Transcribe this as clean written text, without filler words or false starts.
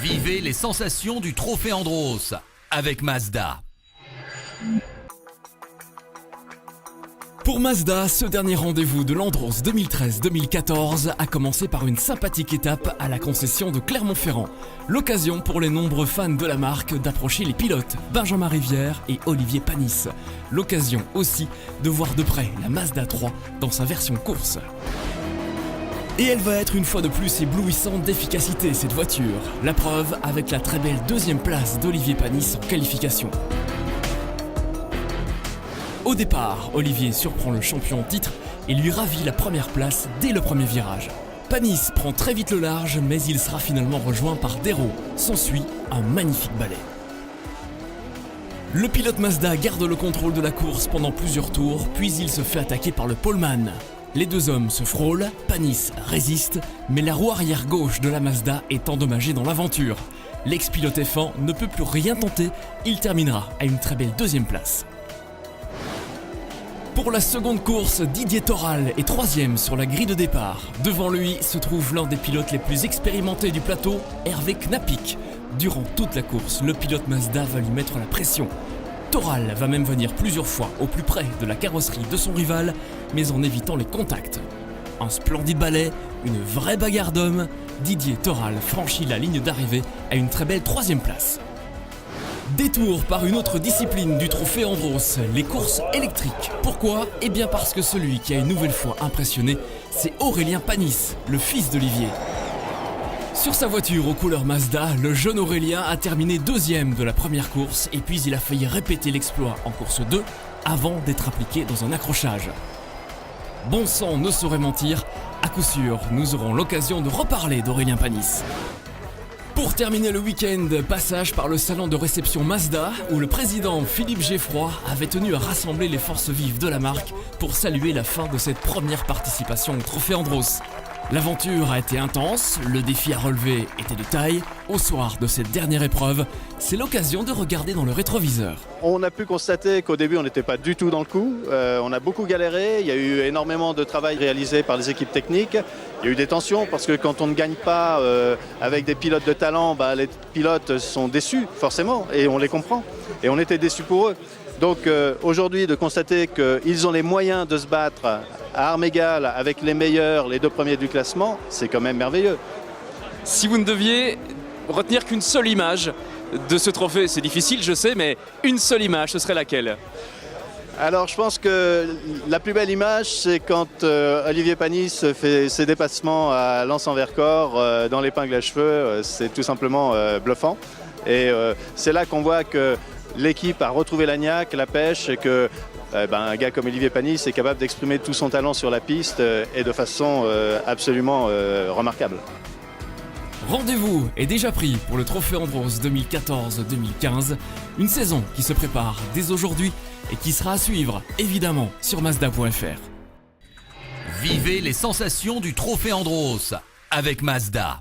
Vivez les sensations du Trophée Andros avec Mazda. Pour Mazda, ce dernier rendez-vous de l'Andros 2013-2014 a commencé par une sympathique étape à la concession de Clermont-Ferrand. L'occasion pour les nombreux fans de la marque d'approcher les pilotes Benjamin Rivière et Olivier Panis. L'occasion aussi de voir de près la Mazda 3 dans sa version course. Et elle va être une fois de plus éblouissante d'efficacité cette voiture. La preuve avec la très belle deuxième place d'Olivier Panis en qualification. Au départ, Olivier surprend le champion en titre et lui ravit la première place dès le premier virage. Panis prend très vite le large, mais il sera finalement rejoint par Dérault. S'ensuit un magnifique balai. Le pilote Mazda garde le contrôle de la course pendant plusieurs tours, puis il se fait attaquer par le poleman. Les deux hommes se frôlent, Panis résiste, mais la roue arrière gauche de la Mazda est endommagée dans l'aventure. L'ex-pilote F1 ne peut plus rien tenter, il terminera à une très belle deuxième place. Pour la seconde course, Didier Toral est troisième sur la grille de départ. Devant lui se trouve l'un des pilotes les plus expérimentés du plateau, Hervé Knapik. Durant toute la course, le pilote Mazda va lui mettre la pression. Toral va même venir plusieurs fois au plus près de la carrosserie de son rival, mais en évitant les contacts. Un splendide balai, une vraie bagarre d'hommes, Didier Toral franchit la ligne d'arrivée à une très belle troisième place. Détour par une autre discipline du Trophée Andros, les courses électriques. Pourquoi ? Eh bien parce que celui qui a une nouvelle fois impressionné, c'est Aurélien Panis, le fils d'Olivier. Sur sa voiture aux couleurs Mazda, le jeune Aurélien a terminé deuxième de la première course et puis il a failli répéter l'exploit en course 2 avant d'être impliqué dans un accrochage. Bon sang ne saurait mentir, à coup sûr, nous aurons l'occasion de reparler d'Aurélien Panis. Pour terminer le week-end, passage par le salon de réception Mazda où le président Philippe Geffroy avait tenu à rassembler les forces vives de la marque pour saluer la fin de cette première participation au Trophée Andros. L'aventure a été intense, le défi à relever était de taille. Au soir de cette dernière épreuve, c'est l'occasion de regarder dans le rétroviseur. On a pu constater qu'au début on n'était pas du tout dans le coup, on a beaucoup galéré, il y a eu énormément de travail réalisé par les équipes techniques, il y a eu des tensions parce que quand on ne gagne pas avec des pilotes de talent, les pilotes sont déçus forcément et on les comprend et on était déçus pour eux. Donc aujourd'hui de constater qu'ils ont les moyens de se battre à armes égales avec les meilleurs, les deux premiers du classement, c'est quand même merveilleux. Si vous ne deviez retenir qu'une seule image de ce trophée, c'est difficile je sais, mais une seule image, ce serait laquelle ? Alors je pense que la plus belle image, c'est quand Olivier Panis fait ses dépassements à Lens-en-Vercors dans l'épingle à cheveux, c'est tout simplement bluffant. Et c'est là qu'on voit que l'équipe a retrouvé la niaque, la pêche et que un gars comme Olivier Panis est capable d'exprimer tout son talent sur la piste et de façon absolument remarquable. Rendez-vous est déjà pris pour le Trophée Andros 2014-2015, une saison qui se prépare dès aujourd'hui et qui sera à suivre évidemment sur Mazda.fr. Vivez les sensations du Trophée Andros avec Mazda.